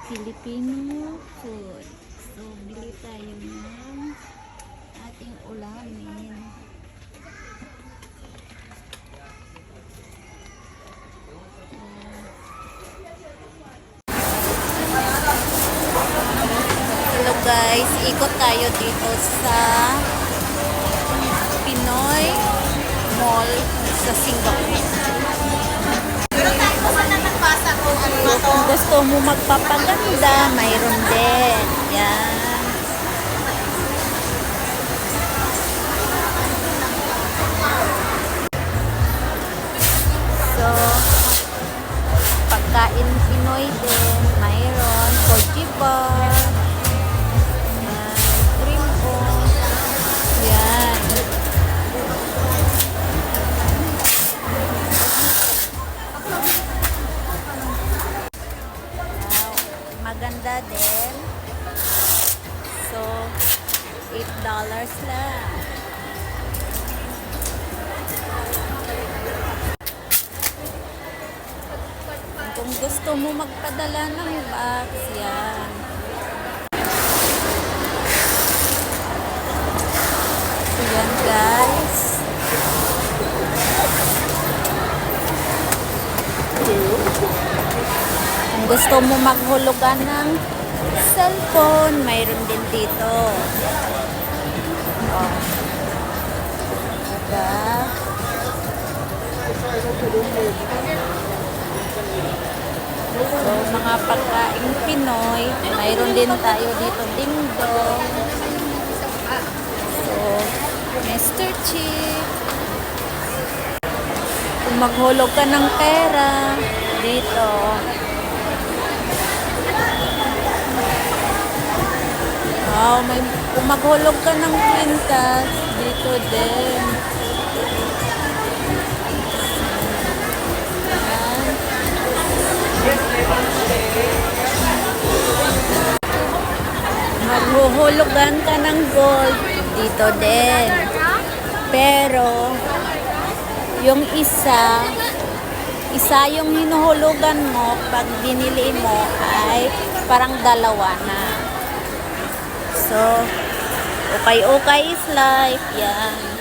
Filipino food. So, bili tayo ng ating ulamin. Hello guys, ikot tayo dito sa Pinoy Mall sa Singapore. So, kung gusto mo magpapaganda, mayroon din. Yan. So, pagkain Pinoy din, mayroon. Koji bar. Yan. Cream po. Yan. Maganda din. So, $8 lang. Kung gusto mo magpadala ng box, yan. Yan guys. Kung gusto mo maghulugan ng cellphone, mayroon din dito. Oh. Diba? So, mga pagkain Pinoy, mayroon din tayo dito dingdong. So, Mr. Chip. Kung maghulog ka ng pera, dito. Wow, kung maghulog ka ng kwintas, dito din. Maghuhulugan ka ng gold, dito din. Pero, yung isa yung hinuhulugan mo, pag binili mo, ay parang dalawa na. So, okay is life. Yan.